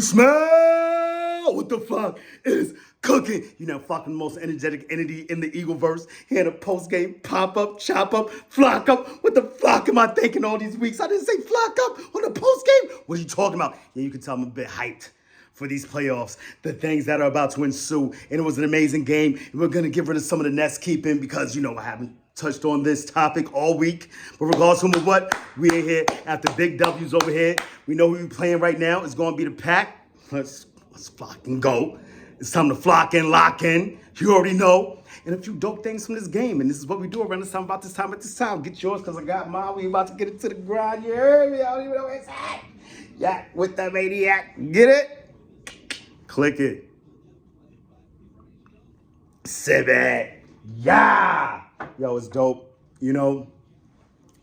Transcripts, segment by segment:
Smell what the fuck is cooking. You know, fucking most energetic entity in the Eagleverse. Here in a post-game pop-up, chop-up, flock up. What the fuck am I thinking all these weeks? I didn't say flock up on the post-game. What are you talking about? Yeah, you can tell I'm a bit hyped for these playoffs, the things that are about to ensue. And it was an amazing game. And we're going to get rid of some of the nest keeping because, you know, I haven't touched on this topic all week. But regardless of what, we are here after big W's over here. We know who we're playing right now. It's going to be the Pack. Let's flock and go. It's time to flock and lock in. You already know. And a few dope things from this game. And this is what we do around this time, about this time, at this time. Get yours, because I got mine. We about to get it to the grind. You heard me? I don't even know where it's at. Yeah, with the Maniac. Get it? Click it. Sip it. Yeah. Yo, it's dope. You know,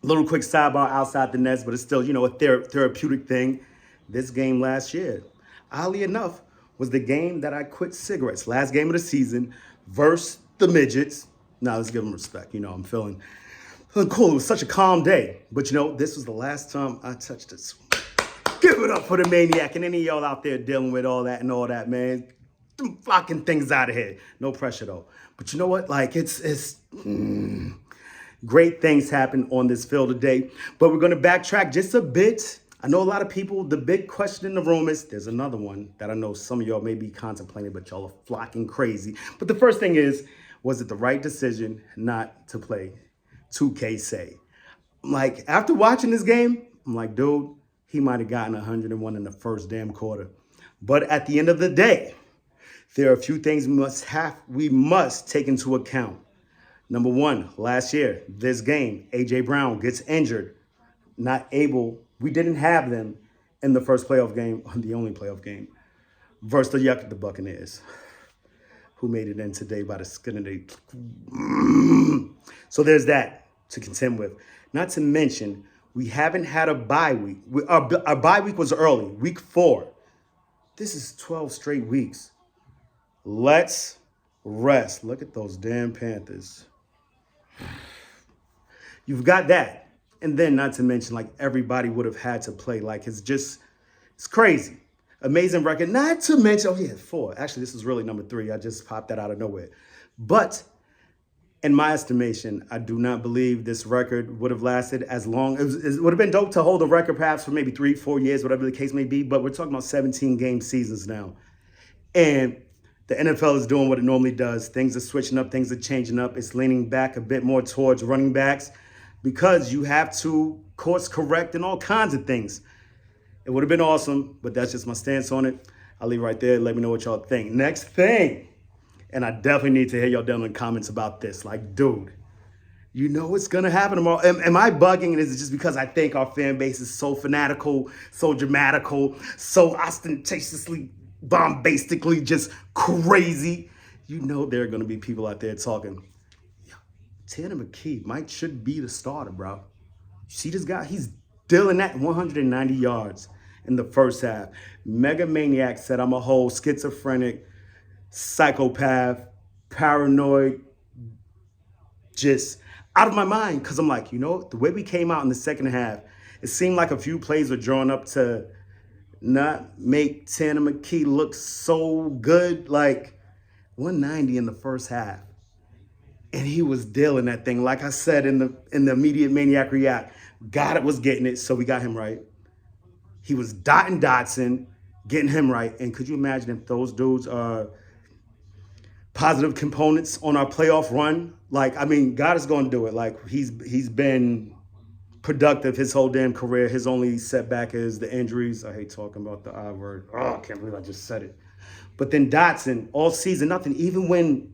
a little quick sidebar outside the nest, but it's still, you know, a therapeutic thing. This game last year, oddly enough, was the game that I quit cigarettes. Last game of the season versus the midgets. Now, let's give them respect. You know, I'm feeling cool. It was such a calm day. But, you know, this was the last time I touched this. Give it up for the Maniac and any of y'all out there dealing with all that, man. Them flocking things out of here. No pressure, though. But you know what? Like, it's great things happen on this field today. But we're going to backtrack just a bit. I know a lot of people, the big question in the room is, there's another one that I know some of y'all may be contemplating, but y'all are flocking crazy. But the first thing is, was it the right decision not to play 2K say? Like, after watching this game, I'm like, dude, he might have gotten 101 in the first damn quarter. But at the end of the day, there are a few things we must take into account. Number one, last year, this game, A.J. Brown gets injured, not able. We didn't have them in the first playoff game, the only playoff game, versus the Buccaneers, who made it in today by the skin of their. So there's that to contend with. Not to mention, we haven't had a bye week. Our bye week was early, week 4. This is 12 straight weeks. Let's rest. Look at those damn Panthers. You've got that. And then not to mention, like, everybody would have had to play. Like, it's crazy. Amazing record. Not to mention, 4. Actually, this is really number 3. I just popped that out of nowhere. But in my estimation, I do not believe this record would have lasted as long. It would have been dope to hold a record perhaps for maybe 3-4 years, whatever the case may be. But we're talking about 17-game seasons now. And the NFL is doing what it normally does. Things are switching up. Things are changing up. It's leaning back a bit more towards running backs because you have to course correct and all kinds of things. It would have been awesome, but that's just my stance on it. I'll leave it right there. Let me know what y'all think. Next thing, and I definitely need to hear y'all down in the comments about this. Like, dude, you know what's going to happen tomorrow. Am I bugging? And is it just because I think our fan base is so fanatical, so dramatical, so ostentatiously, bombastically just crazy? You know there are going to be people out there talking, Tanner McKee should be the starter, bro. You see this guy? He's dealing at 190 yards in the first half. Mega Maniac said I'm a whole schizophrenic, psychopath, paranoid, just out of my mind. Because I'm like, you know, the way we came out in the second half, it seemed like a few plays were drawn up to not make Tanner McKee look so good. Like 190 in the first half. And he was dealing that thing. Like I said in the immediate Maniac React, Goedert was getting it, so we got him right. He was dotting Dotson, getting him right. And could you imagine if those dudes are positive components on our playoff run? Like, I mean, Goedert's going to do it. Like, he's been productive his whole damn career. His only setback is the injuries. I hate talking about the I word. Oh, I can't believe I just said it. But then Dotson, all season, nothing. Even when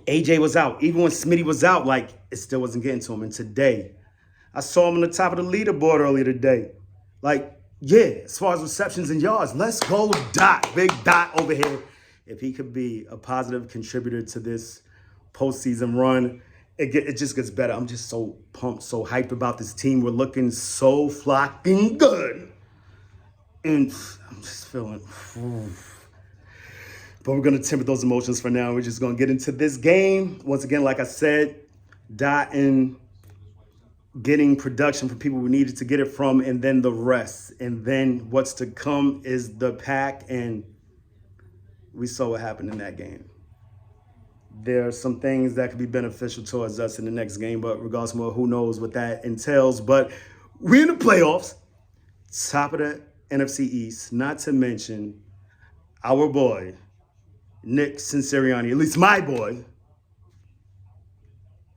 AJ was out, even when Smitty was out, like, it still wasn't getting to him. And today, I saw him on the top of the leaderboard earlier today. Like, yeah, as far as receptions and yards, let's go Dot. Big Dot over here. If he could be a positive contributor to this postseason run, it just gets better. I'm just so pumped, so hyped about this team. We're looking so flocking good. And I'm just feeling... But we're going to temper those emotions for now. We're just going to get into this game. Once again, like I said, Dottin getting production from people we needed to get it from, and then the rest. And then what's to come is the pack, and we saw what happened in that game. There are some things that could be beneficial towards us in the next game, but regardless of who knows what that entails. But we're in the playoffs, top of the NFC East, not to mention our boy, Nick Sirianni, at least my boy.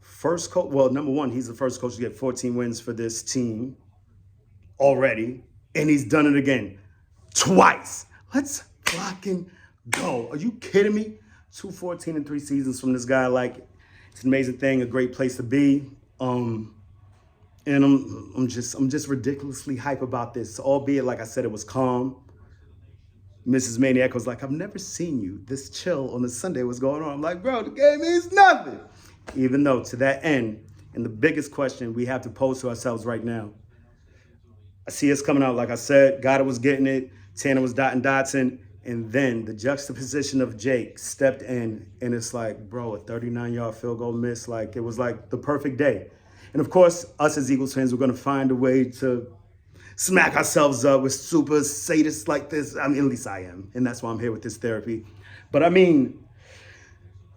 First coach, well, number one, he's the first coach to get 14 wins for this team already, and he's done it again twice. Let's fucking go. Are you kidding me? 2-14-3 seasons from this guy. Like, it's an amazing thing, a great place to be. And I'm just ridiculously hype about this. Albeit, like I said, it was calm. Mrs. Maniac was like, I've never seen you this chill on a Sunday. What's going on? I'm like, bro, the game means nothing. Even though, to that end, and the biggest question we have to pose to ourselves right now, I see us coming out, like I said, Goedert was getting it, Tanner was dotting Dotson, and then the juxtaposition of Jake stepped in, and it's like, bro, a 39-yard field goal miss, like, it was like the perfect day. And of course, us as Eagles fans, we're going to find a way to smack ourselves up with super sadists like this. I mean, at least I am, and that's why I'm here with this therapy. But I mean,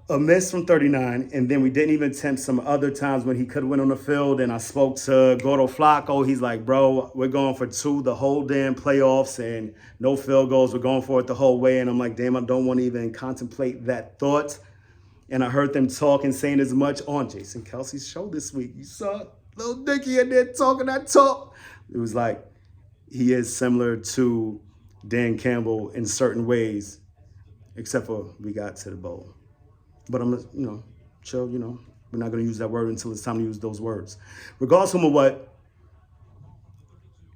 a miss from 39, and then we didn't even attempt some other times when he could have went on the field, and I spoke to Goedert. He's like, bro, we're going for 2 the whole damn playoffs and no field goals. We're going for it the whole way. And I'm like, damn, I don't want to even contemplate that thought. And I heard them talking, saying as much on Jason Kelsey's show this week. You saw little Nicky in there talking that talk. It was like, he is similar to Dan Campbell in certain ways, except for we got to the bowl. But I'm, chill, we're not going to use that word until it's time to use those words. Regardless of what,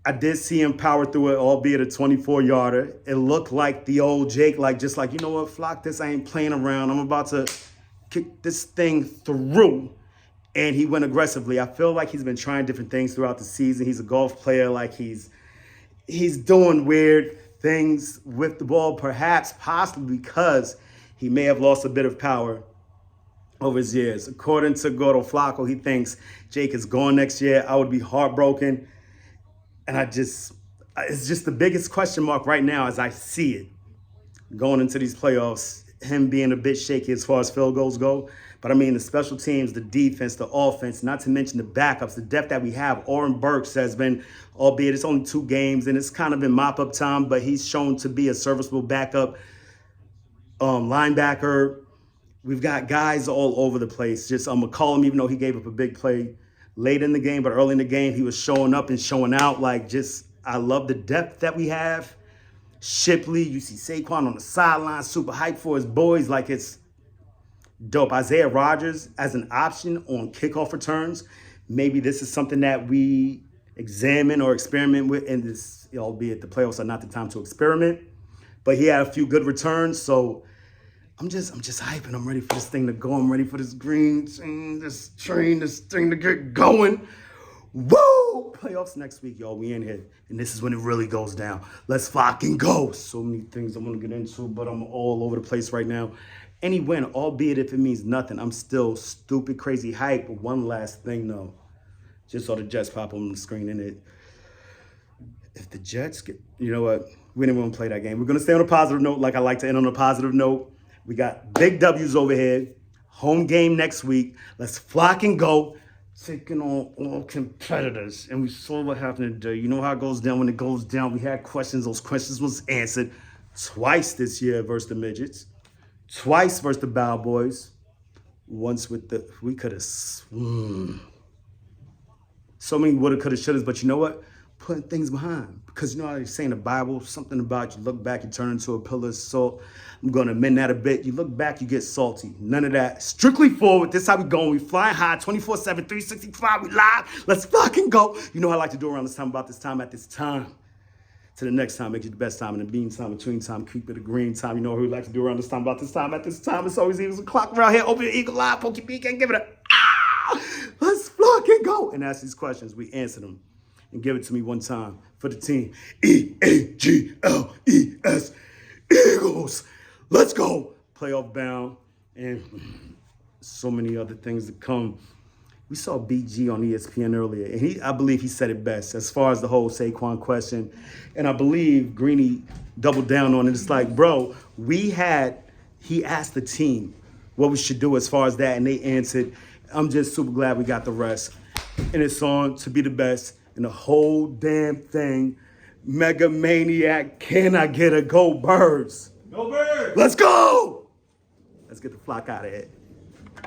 I did see him power through it, albeit a 24-yarder. It looked like the old Jake, just like, you know what, Flock this, I ain't playing around. I'm about to kick this thing through. And he went aggressively. I feel like he's been trying different things throughout the season. He's a golf player, like he's doing weird things with the ball, possibly because he may have lost a bit of power over his years. According to Goedert, he thinks Jake is gone next year. I would be heartbroken. And it's just the biggest question mark right now as I see it going into these playoffs, him being a bit shaky as far as field goals go. But I mean, the special teams, the defense, the offense, not to mention the backups, the depth that we have. Oren Burks has been, albeit it's only 2 games, and it's kind of been mop-up time, but he's shown to be a serviceable backup linebacker. We've got guys all over the place. Just McCollum, even though he gave up a big play late in the game, but early in the game, he was showing up and showing out. I love the depth that we have. Shipley, you see Saquon on the sideline, super hyped for his boys. Like, it's dope. Isaiah Rodgers as an option on kickoff returns. Maybe this is something that we examine or experiment with in this, albeit the playoffs are not the time to experiment. But he had a few good returns, so I'm just hyping. I'm ready for this thing to go. I'm ready for this green thing, this thing to get going. Woo! Playoffs next week, y'all. We in here, and this is when it really goes down. Let's fucking go. So many things I want to get into, but I'm all over the place right now. Any win, albeit if it means nothing, I'm still stupid, crazy hype. But one last thing, though. Just saw the Jets pop on the screen, and if the Jets get, you know what? We didn't want to play that game. We're going to stay on a positive note, like I like to end on a positive note. We got big W's over here. Home game next week. Let's flock and go. Taking on all competitors. And we saw what happened today. You know how it goes down when it goes down. We had questions. Those questions was answered twice this year versus the midgets. Twice versus the Bow Boys. Once with we could have, so many woulda, coulda, shouldas, but you know what? Putting things behind. Because you know how they say in the Bible, something about you look back, you turn into a pillar of salt. I'm going to amend that a bit. You look back, you get salty. None of that. Strictly forward. This is how we going. We flying high, 24/7, 365. We live. Let's fucking go. You know how I like to do around this time, about this time, at this time. To the next time, make it the best time. In the meantime, between time, keep it a green time. You know what we like to do around this time, about this time, at this time. It's always Eagles o'clock around here. Open your eagle eye, poke your beak, and give it a let's fucking go. And ask these questions. We answer them. And give it to me one time for the team. EAGLES. Eagles. Let's go. Playoff bound. And so many other things to come. we saw BG on ESPN earlier, and I believe he said it best as far as the whole Saquon question. And I believe Greeny doubled down on it. It's like, bro, he asked the team what we should do as far as that, and they answered. I'm just super glad we got the rest. And it's on to be the best in the whole damn thing. Mega Maniac, can I get a go Birds? Go Birds! Let's go! Let's get the flock out of here.